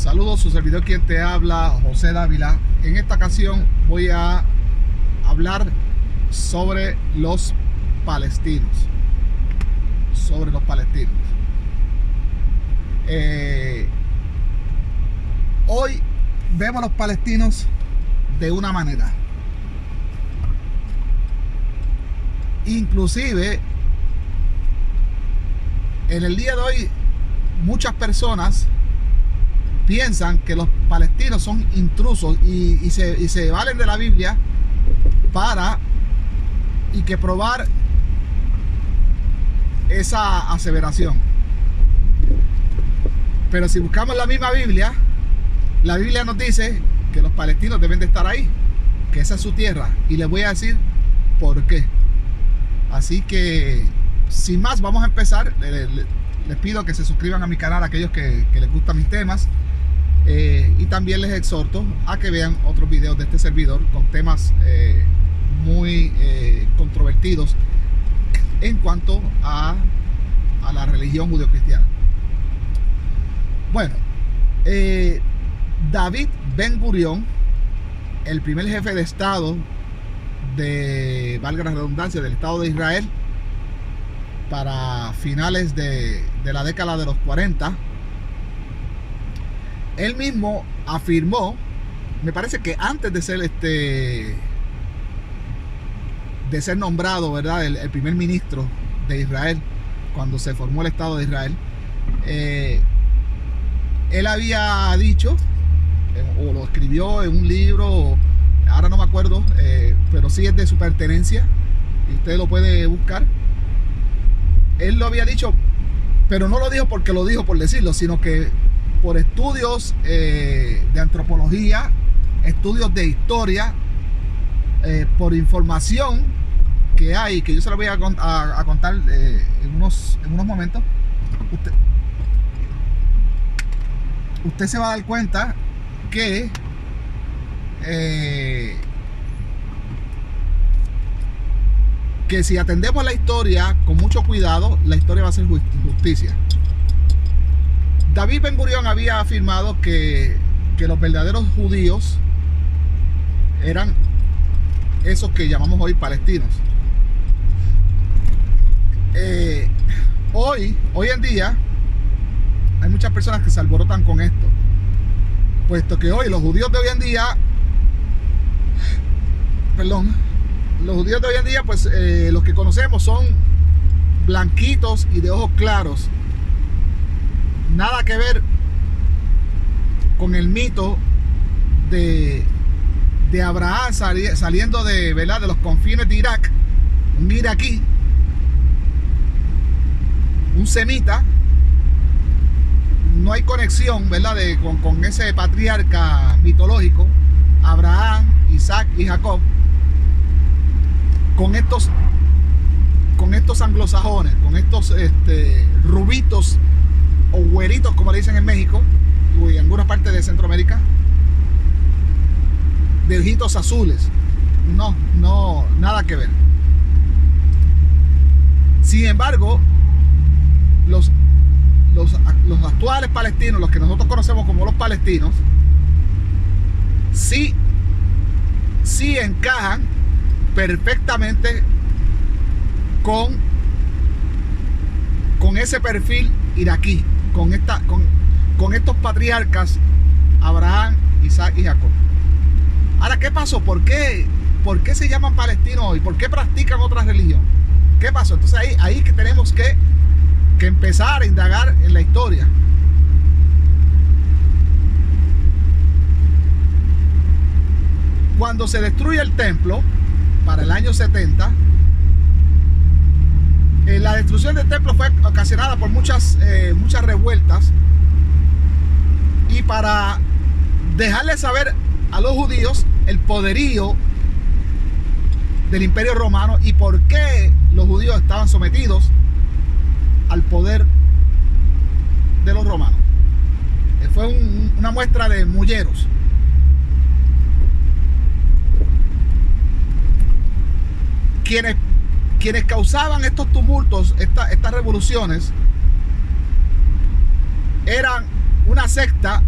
Saludos, su servidor quien te habla, José Dávila. En esta ocasión voy a hablar sobre los palestinos. Hoy vemos a los palestinos de una manera. Inclusive, en el día de hoy, muchas personas piensan que los palestinos son intrusos y se valen de la Biblia para probar esa aseveración. Pero si buscamos la misma Biblia, la Biblia nos dice que los palestinos deben de estar ahí, que esa es su tierra, y les voy a decir por qué. Así que, sin más, vamos a empezar. Les pido que se suscriban a mi canal, a aquellos que les gustan mis temas. Y también les exhorto a que vean otros videos de este servidor con temas muy controvertidos en cuanto a la religión judeocristiana. Bueno, David Ben-Gurión, el primer jefe de Estado valga la redundancia, del Estado de Israel para finales de la década de los 40, él mismo afirmó, me parece que antes de ser nombrado, ¿verdad?, el primer ministro de Israel, cuando se formó el Estado de Israel, él había dicho, o lo escribió en un libro, ahora no me acuerdo, pero sí es de su pertenencia, y usted lo puede buscar. Él lo había dicho, pero no lo dijo porque lo dijo por decirlo, sino que por estudios de antropología, estudios de historia, por información que hay, que yo se lo voy a contar en unos momentos. Usted se va a dar cuenta que si atendemos la historia con mucho cuidado, la historia va a ser justicia. David Ben-Gurión había afirmado que los verdaderos judíos eran esos que llamamos hoy palestinos. Hoy en día hay muchas personas que se alborotan con esto, puesto que hoy los judíos de hoy en día, pues los que conocemos son blanquitos y de ojos claros. Nada que ver con el mito de Abraham saliendo de los confines de Irak, un iraquí, un semita. No hay conexión, ¿verdad?, con ese patriarca mitológico, Abraham, Isaac y Jacob, con estos anglosajones, con estos rubitos o güeritos, como le dicen en México y en algunas partes de Centroamérica, de ojitos azules. No, nada que ver. Sin embargo, los actuales palestinos, los que nosotros conocemos como los palestinos, sí encajan perfectamente con ese perfil iraquí, con estos patriarcas Abraham, Isaac y Jacob. Ahora, ¿qué pasó? ¿Por qué se llaman palestinos hoy? ¿Por qué practican otra religión? ¿Qué pasó? Entonces ahí que tenemos que empezar a indagar en la historia. Cuando se destruye el templo para el año 70, la destrucción del templo fue ocasionada por muchas revueltas, y para dejarles saber a los judíos el poderío del Imperio Romano y por qué los judíos estaban sometidos al poder de los romanos. Fue una muestra de mulleros. Quienes causaban estos tumultos, estas revoluciones, eran una secta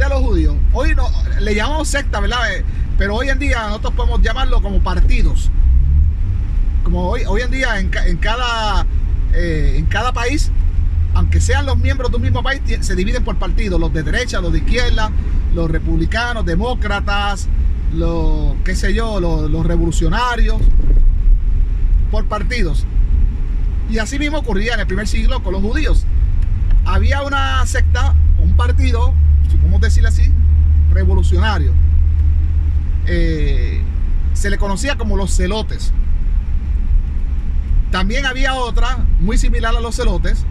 a los judíos. Hoy no, le llamamos secta, ¿verdad? Pero hoy en día nosotros podemos llamarlo como partidos. Como hoy en día en cada país, aunque sean los miembros de un mismo país, se dividen por partidos, los de derecha, los de izquierda, los republicanos, demócratas, los revolucionarios, por partidos. Y así mismo ocurría en el primer siglo con los judíos. Había una secta, un partido, si podemos decirlo así, revolucionario. Se le conocía como los celotes. También había otra muy similar a los celotes,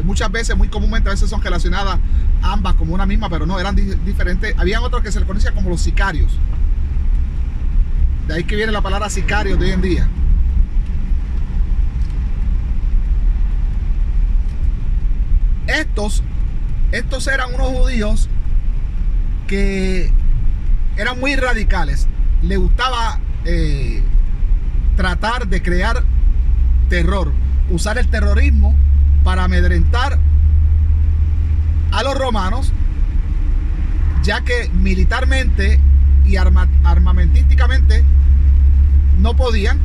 muchas veces, muy comúnmente, a veces son relacionadas ambas como una misma, pero no, eran diferentes. Habían otros que se les conocía como los sicarios. De ahí que viene la palabra sicario de hoy en día. Estos eran unos judíos que eran muy radicales. Les gustaba tratar de crear terror, usar el terrorismo para amedrentar a los romanos, ya que militarmente y armamentísticamente no podían.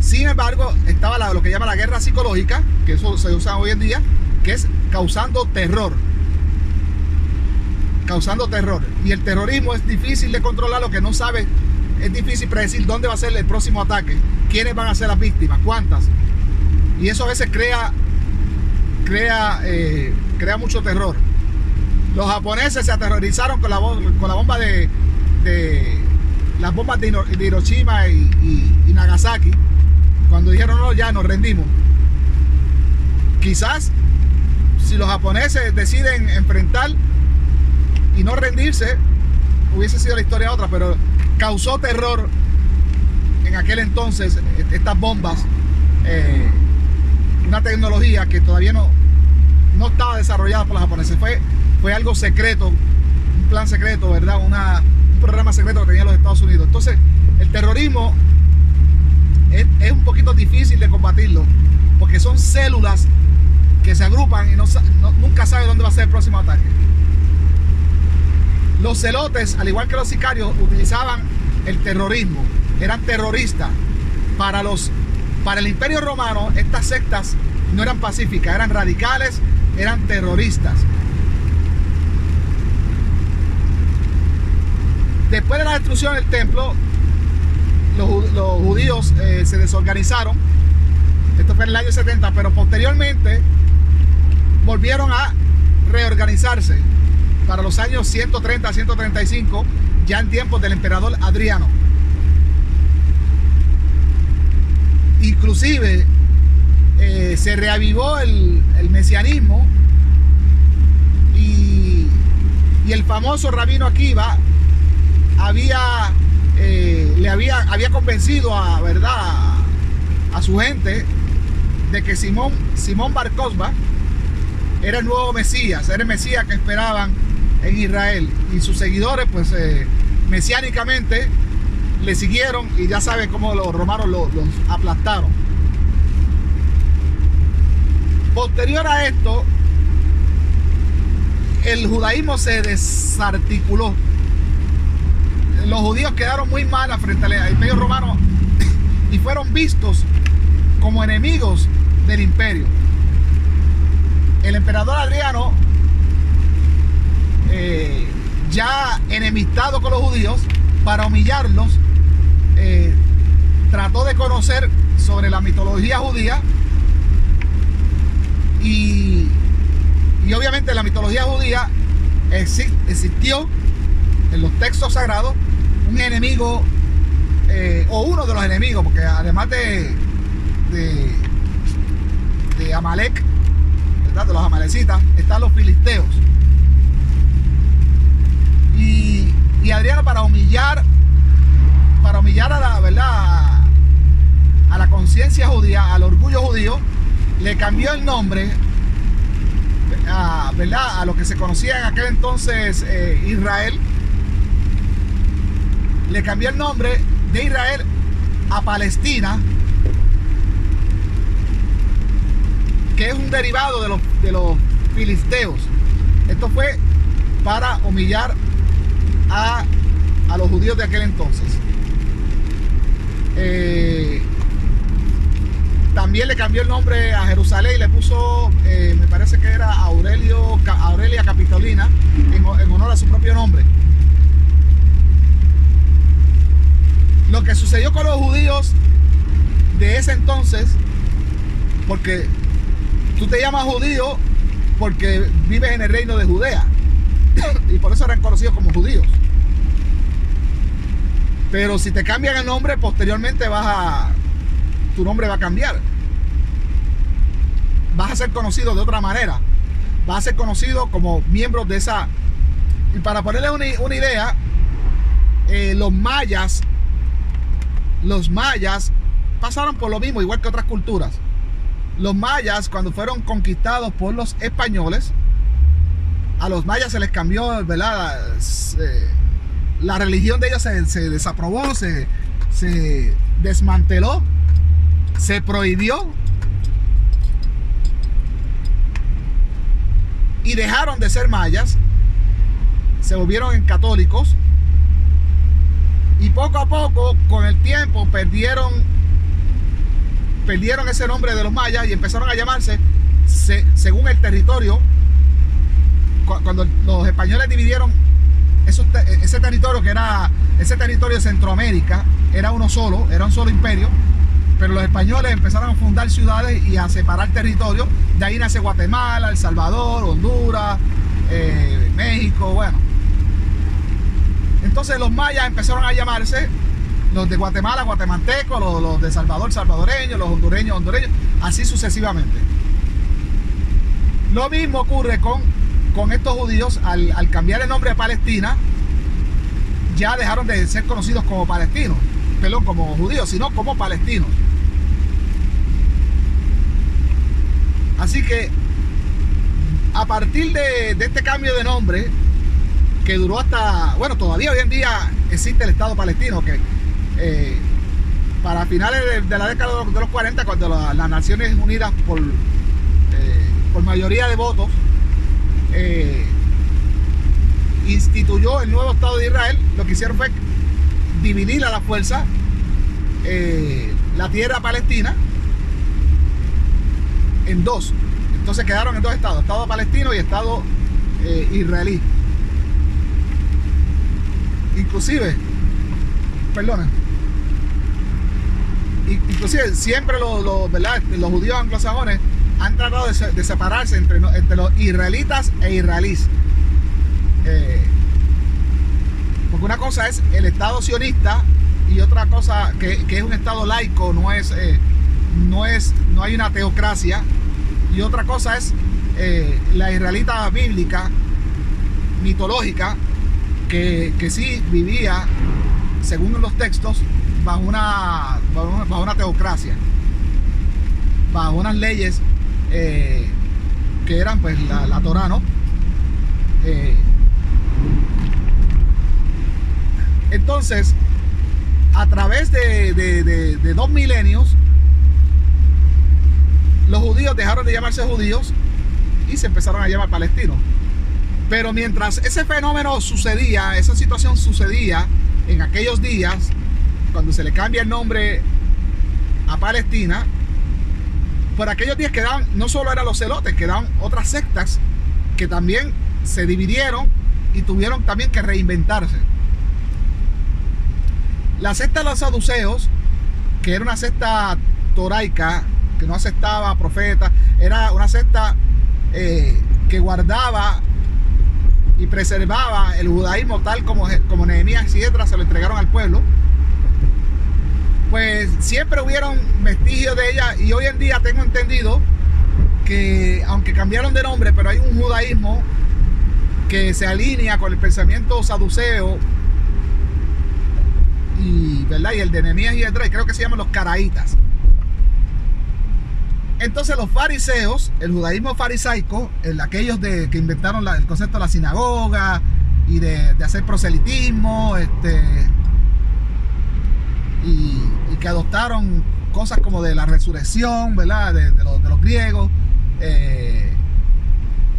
Sin embargo, estaba lo que llama la guerra psicológica, que eso se usa hoy en día, que es causando terror. Y el terrorismo es difícil de controlar, lo que no sabe, es difícil predecir dónde va a ser el próximo ataque, quiénes van a ser las víctimas, cuántas. Y eso a veces crea mucho terror. Los japoneses se aterrorizaron con la bomba las bombas de Hiroshima y Nagasaki, cuando dijeron no, ya nos rendimos. Quizás si los japoneses deciden enfrentar y no rendirse, hubiese sido la historia otra, pero causó terror en aquel entonces estas bombas, una tecnología que todavía no estaba desarrollada por los japoneses. Fue algo secreto, un plan secreto, ¿verdad? Un programa secreto que tenían los Estados Unidos. Entonces, el terrorismo es un poquito difícil de combatirlo, porque son células que se agrupan y nunca sabe dónde va a ser el próximo ataque. Los celotes, al igual que los sicarios, utilizaban el terrorismo, eran terroristas. Para el Imperio Romano, estas sectas no eran pacíficas, eran radicales, eran terroristas. Después de la destrucción del templo, los judíos se desorganizaron. Esto fue en el año 70, pero posteriormente volvieron a reorganizarse para los años 130 a 135, ya en tiempos del emperador Adriano. Inclusive se reavivó el mesianismo y el famoso rabino Akiva había convencido a su gente de que Simón Bar Kokhba era el nuevo Mesías, era el Mesías que esperaban en Israel, y sus seguidores pues mesiánicamente le siguieron, y ya saben cómo los romanos los aplastaron. Posterior a esto, el judaísmo se desarticuló. Los judíos quedaron muy mal frente al Imperio Romano y fueron vistos como enemigos del imperio. El emperador Adriano, ya enemistado con los judíos, para humillarlos, trató de conocer sobre la mitología judía, y obviamente la mitología judía existió en los textos sagrados un enemigo, o uno de los enemigos, porque además de Amalek, ¿verdad?, de los amalecitas, están los filisteos. Y Adriano, para humillar a la verdad, a la conciencia judía, al orgullo judío, le cambió el nombre a lo que se conocía en aquel entonces Israel. Le cambió el nombre de Israel a Palestina, que es un derivado de los filisteos. Esto fue para humillar a los judíos de aquel entonces. También le cambió el nombre a Jerusalén y le puso, me parece que era Aurelia Capitolina, en honor a su propio nombre. Lo que sucedió con los judíos de ese entonces, porque tú te llamas judío porque vives en el reino de Judea y por eso eran conocidos como judíos. Pero si te cambian el nombre, posteriormente tu nombre va a cambiar. Vas a ser conocido de otra manera. Vas a ser conocido como miembro de esa. Y para ponerle una idea, los mayas pasaron por lo mismo, igual que otras culturas. Los mayas, cuando fueron conquistados por los españoles, a los mayas se les cambió, ¿verdad? La religión de ellos se desaprobó, se desmanteló, se prohibió y dejaron de ser mayas, se volvieron en católicos y poco a poco, con el tiempo, perdieron ese nombre de los mayas y empezaron a llamarse según el territorio. Cuando los españoles dividieron ese territorio, que era ese territorio de Centroamérica, era un solo imperio, pero los españoles empezaron a fundar ciudades y a separar territorios. De ahí nace Guatemala, El Salvador, Honduras, México, bueno. Entonces los mayas empezaron a llamarse, los de Guatemala, guatemaltecos, los de Salvador, salvadoreños, los hondureños, hondureños, así sucesivamente. Lo mismo ocurre con estos judíos. Al cambiar el nombre a Palestina, ya dejaron de ser conocidos como palestinos, perdón, como judíos, sino como palestinos. Así que a partir de este cambio de nombre, que duró hasta, bueno, todavía hoy en día existe el Estado palestino, que para finales de la década de los 40, cuando las Naciones Unidas por mayoría de votos instituyó el nuevo Estado de Israel, lo que hicieron fue dividir a la fuerza la tierra palestina en dos. Entonces quedaron en dos estados, Estado palestino y Estado israelí. Inclusive siempre los judíos anglosajones han tratado de separarse entre los israelitas e israelíes. Porque una cosa es el Estado sionista y otra cosa que es un Estado laico, no hay una teocracia, y otra cosa es la israelita bíblica, mitológica, que sí vivía, según los textos, bajo una teocracia, bajo unas leyes que eran pues la Torá, ¿no? Entonces, a través de 2 milenios, los judíos dejaron de llamarse judíos y se empezaron a llamar palestinos. Pero mientras ese fenómeno sucedía, esa situación sucedía en aquellos días, cuando se le cambia el nombre a Palestina, por aquellos días quedaban, no solo eran los celotes, quedaban otras sectas que también se dividieron y tuvieron también que reinventarse. La secta de los saduceos, que era una secta toraica, que no aceptaba profetas, era una secta que guardaba y preservaba el judaísmo tal como Nehemías y Esdras se lo entregaron al pueblo. Pues siempre hubieron vestigios de ella, y hoy en día tengo entendido que, aunque cambiaron de nombre, pero hay un judaísmo que se alinea con el pensamiento saduceo y, ¿verdad? Y el de Nehemías y Esdras, creo que se llaman los caraítas. Entonces los fariseos, el judaísmo farisaico, aquellos que inventaron el concepto de la sinagoga y de hacer proselitismo, y que adoptaron cosas como de la resurrección, ¿verdad? De los griegos,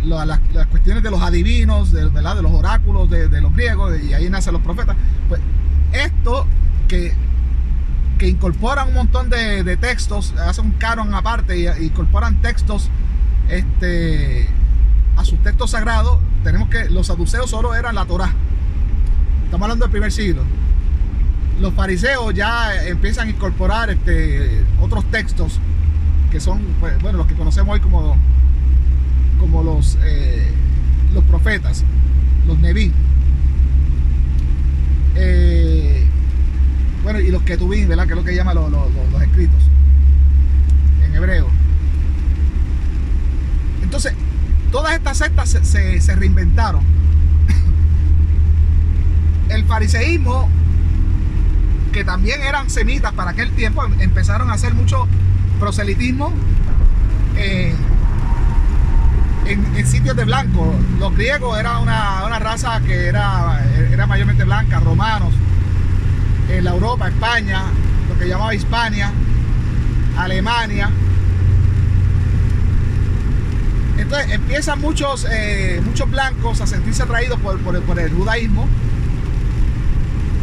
las cuestiones de los adivinos, ¿verdad? De los oráculos de los griegos, y ahí nacen los profetas. Pues esto que incorporan un montón de textos, hacen un canon aparte y incorporan textos a sus textos sagrados. Tenemos que los saduceos solo eran la Torá. Estamos hablando del primer siglo. Los fariseos ya empiezan a incorporar otros textos que son, pues, bueno, los que conocemos hoy como los profetas, los Neví. Bueno, y los Ketubim, ¿verdad? Que es lo que llaman los escritos en hebreo. Entonces, todas estas sectas se reinventaron. El fariseísmo, que también eran semitas para aquel tiempo, empezaron a hacer mucho proselitismo en sitios de blancos. Los griegos era una raza que era mayormente blanca, romanos. En la Europa, España, lo que llamaba Hispania, Alemania. Entonces empiezan muchos blancos a sentirse atraídos por el judaísmo,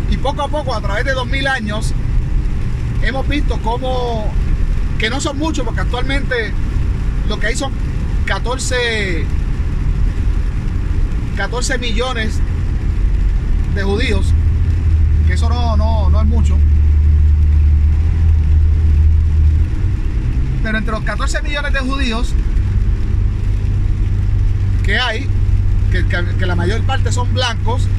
y poco a poco, a través de 2000 años, hemos visto cómo, que no son muchos, porque actualmente lo que hay son 14 millones de judíos, que eso no es mucho, pero entre los 14 millones de judíos que hay, que la mayor parte son blancos,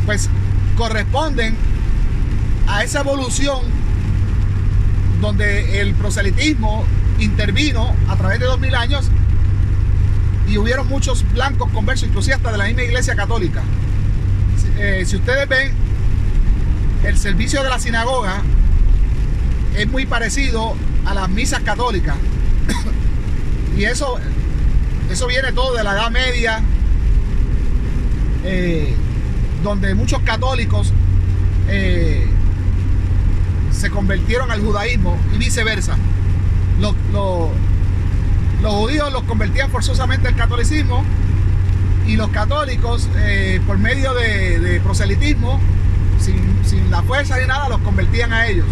pues corresponden a esa evolución donde el proselitismo intervino a través de 2000 años y hubieron muchos blancos conversos, inclusive hasta de la misma iglesia católica. Si ustedes ven, el servicio de la sinagoga es muy parecido a las misas católicas. Y eso viene todo de la Edad Media, donde muchos católicos se convirtieron al judaísmo y viceversa. Los judíos los convertían forzosamente al catolicismo, y los católicos, por medio de proselitismo, sin la fuerza ni nada, los convertían a ellos.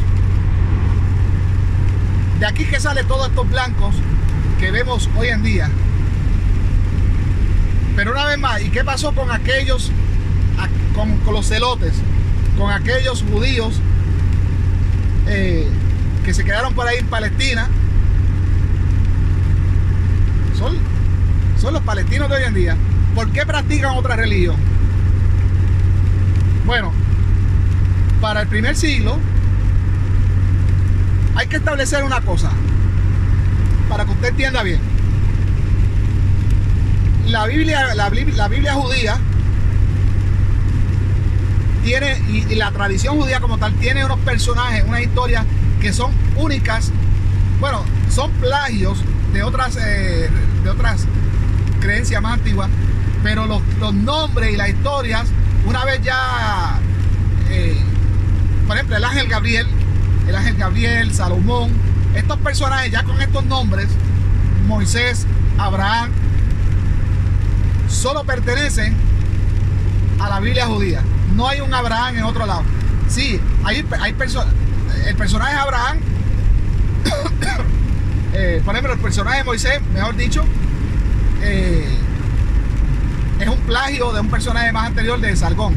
De aquí que sale todos estos blancos que vemos hoy en día. Pero una vez más, ¿y qué pasó con aquellos, con los celotes, con aquellos judíos que se quedaron por ahí en Palestina? Son los palestinos de hoy en día. ¿Por qué practican otra religión? Bueno, para el primer siglo hay que establecer una cosa para que usted entienda bien. La Biblia judía tiene, y la tradición judía como tal, tiene unos personajes, unas historias que son únicas. Bueno, son plagios de otras creencias más antiguas, pero los nombres y las historias, una vez ya, por ejemplo, el ángel Gabriel, Salomón, estos personajes ya con estos nombres, Moisés, Abraham, solo pertenecen a la Biblia judía. No hay un Abraham en otro lado. Sí, el personaje de Abraham, por ejemplo, el personaje de Moisés, mejor dicho, es un plagio de un personaje más anterior de Sargón.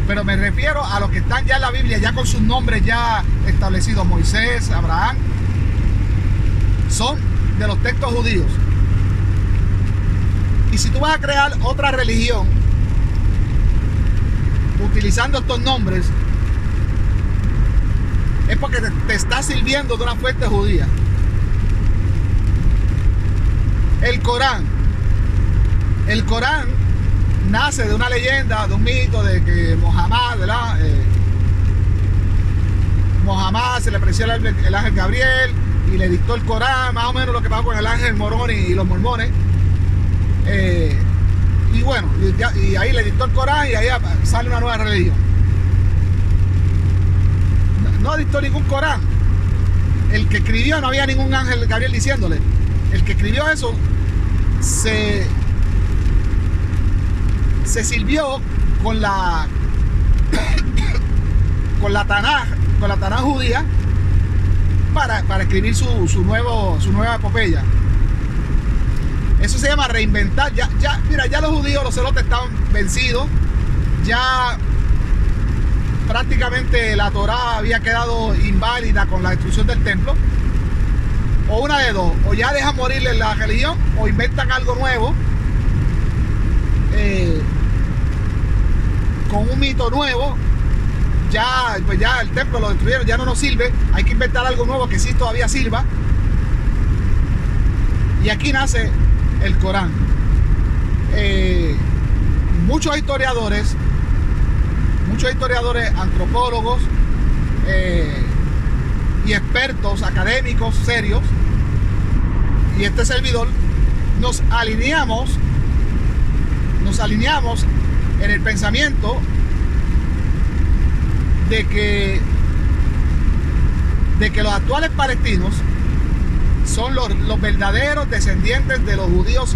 Pero me refiero a los que están ya en la Biblia, ya con sus nombres ya establecidos. Moisés, Abraham, son de los textos judíos. Y si tú vas a crear otra religión utilizando estos nombres, es porque te estás sirviendo de una fuente judía. El Corán nace de una leyenda, de un mito de que Mohammed, ¿verdad? Mohammed se le apareció el ángel Gabriel y le dictó el Corán, más o menos lo que pasó con el ángel Moroni y los mormones. Y bueno, y ahí le dictó el Corán y ahí sale una nueva religión. No dictó ningún Corán. El que escribió, no había ningún ángel Gabriel diciéndole. El que escribió eso se se sirvió con la Tanaj judía para escribir su nueva epopeya. Eso se llama reinventar. Mira, ya los judíos, los celotes estaban vencidos. Ya prácticamente la Torá había quedado inválida con la destrucción del templo. O una de dos, o ya dejan morirle la religión o inventan algo nuevo con un mito nuevo. Pues ya el templo lo destruyeron, ya no nos sirve, hay que inventar algo nuevo que sí todavía sirva. Y aquí nace el Corán. Muchos historiadores, antropólogos y expertos académicos serios, y este servidor, nos alineamos en el pensamiento de que los actuales palestinos son los verdaderos descendientes de los judíos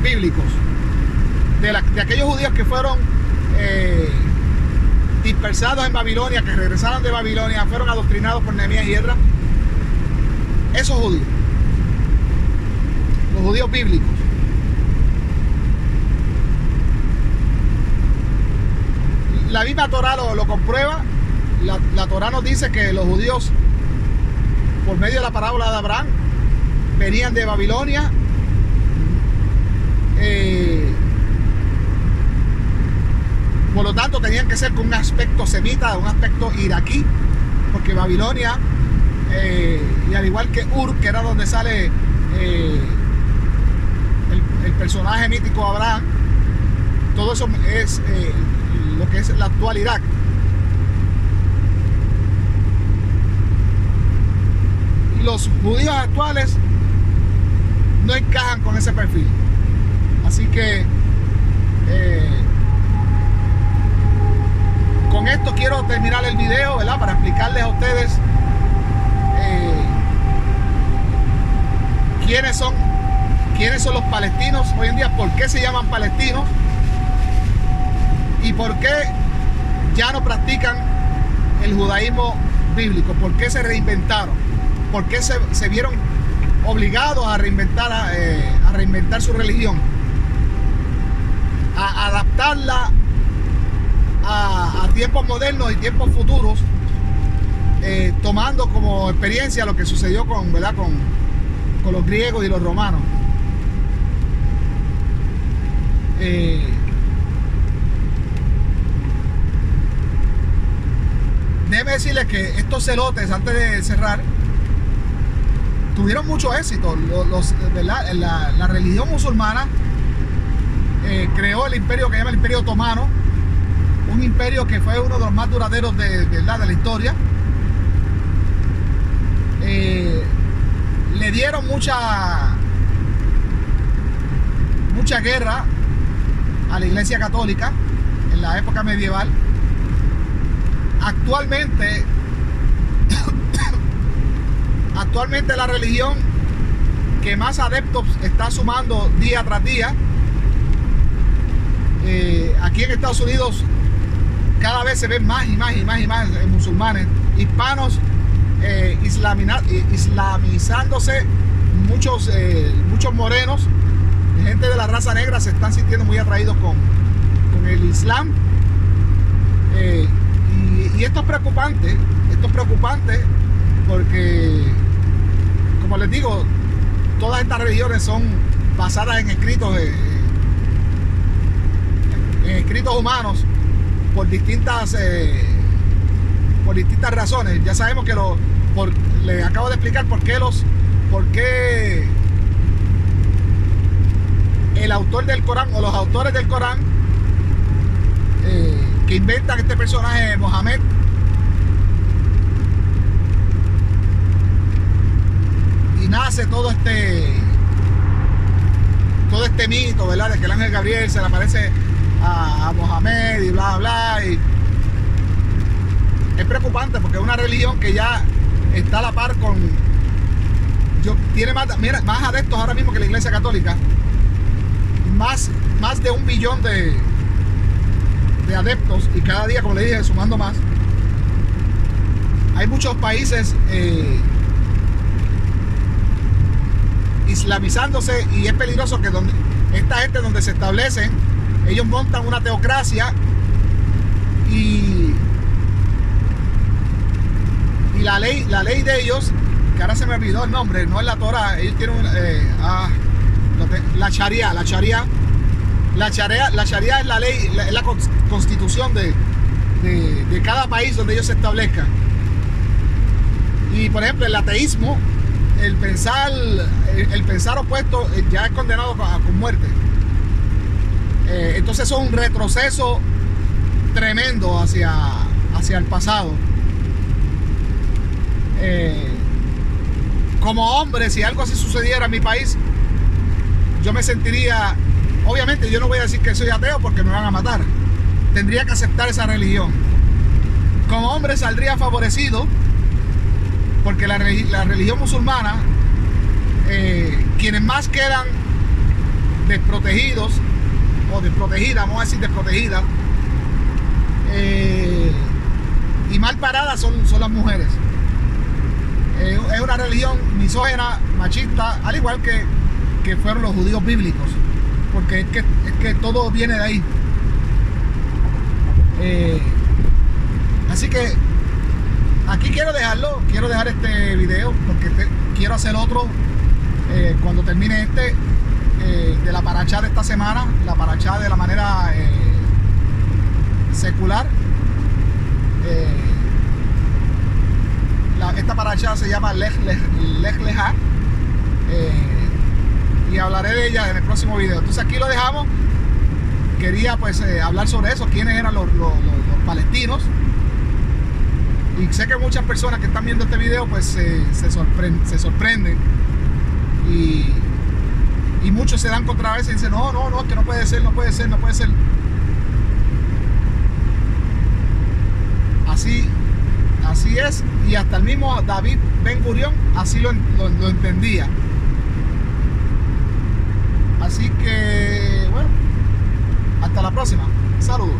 bíblicos, de aquellos judíos que fueron dispersados en Babilonia, que regresaron de Babilonia, fueron adoctrinados por Nehemías y Esdras. Esos judíos, los judíos bíblicos. La misma Torá lo comprueba. La Torá nos dice que los judíos, por medio de la parábola de Abraham, venían de Babilonia. Por lo tanto, tenían que ser con un aspecto semita, un aspecto iraquí, porque Babilonia, y al igual que Ur, que era donde sale el personaje mítico Abraham, todo eso es lo que es la actual Irak. Los judíos actuales no encajan con ese perfil. Así que con esto quiero terminar el video, ¿verdad? Para explicarles a ustedes quiénes son los palestinos hoy en día, por qué se llaman palestinos y por qué ya no practican el judaísmo bíblico, por qué se reinventaron, por qué se vieron obligados a reinventar su religión, a adaptarla a tiempos modernos y tiempos futuros, tomando como experiencia lo que sucedió con los griegos y los romanos. Déjeme decirles que estos celotes, antes de cerrar, tuvieron mucho éxito. La religión musulmana creó el imperio que se llama el Imperio Otomano, un imperio que fue uno de los más duraderos de la historia. Le dieron mucha guerra a la Iglesia Católica en la época medieval. Actualmente la religión que más adeptos está sumando día tras día, aquí en Estados Unidos cada vez se ven más y más musulmanes, hispanos, islamizándose, muchos morenos, gente de la raza negra se están sintiendo muy atraídos con el Islam, y esto es preocupante porque, como les digo, todas estas religiones son basadas en escritos humanos por distintas razones. Ya sabemos que les acabo de explicar por qué el autor del Corán o los autores del Corán que inventan este personaje Mohammed, y nace todo este mito, ¿verdad?, de que el ángel Gabriel se le aparece a Mohammed y bla bla, y es preocupante porque es una religión que ya está a la par tiene más adeptos ahora mismo que la Iglesia Católica, más de 1 billón de de adeptos, y cada día, como le dije, sumando más. Hay muchos países islamizándose, y es peligroso que donde esta gente, donde se establecen, ellos montan una teocracia, y la ley de ellos, que ahora se me olvidó el nombre, no es la Torah, ellos tienen la Sharia. La Sharia es la ley, es la constitución de cada país donde ellos se establezcan. Y por ejemplo, el ateísmo, el pensar opuesto ya es condenado con muerte. Entonces eso es un retroceso tremendo hacia el pasado. Como hombre, si algo así sucediera en mi país, yo me sentiría, obviamente yo no voy a decir que soy ateo porque me van a matar, tendría que aceptar esa religión. Como hombre saldría favorecido, porque la religión musulmana, quienes más quedan desprotegidos o desprotegidas, vamos a decir desprotegidas, y mal paradas son las mujeres. Es una religión misógina, machista, al igual que fueron los judíos bíblicos, porque es que todo viene de ahí. Así que aquí quiero dejar este video, porque quiero hacer otro cuando termine este, de la parachá de esta semana, la parachá de la manera secular. Esta parachá se llama Lech Lecha, y hablaré de ella en el próximo video. Entonces aquí lo dejamos. Quería pues hablar sobre eso, quiénes eran los palestinos, y sé que muchas personas que están viendo este video pues se sorprenden, y muchos se dan contra veces y dicen no, es que no puede ser. Así es, y hasta el mismo David Ben Gurión así lo entendía. Así que, bueno, hasta la próxima. Saludos.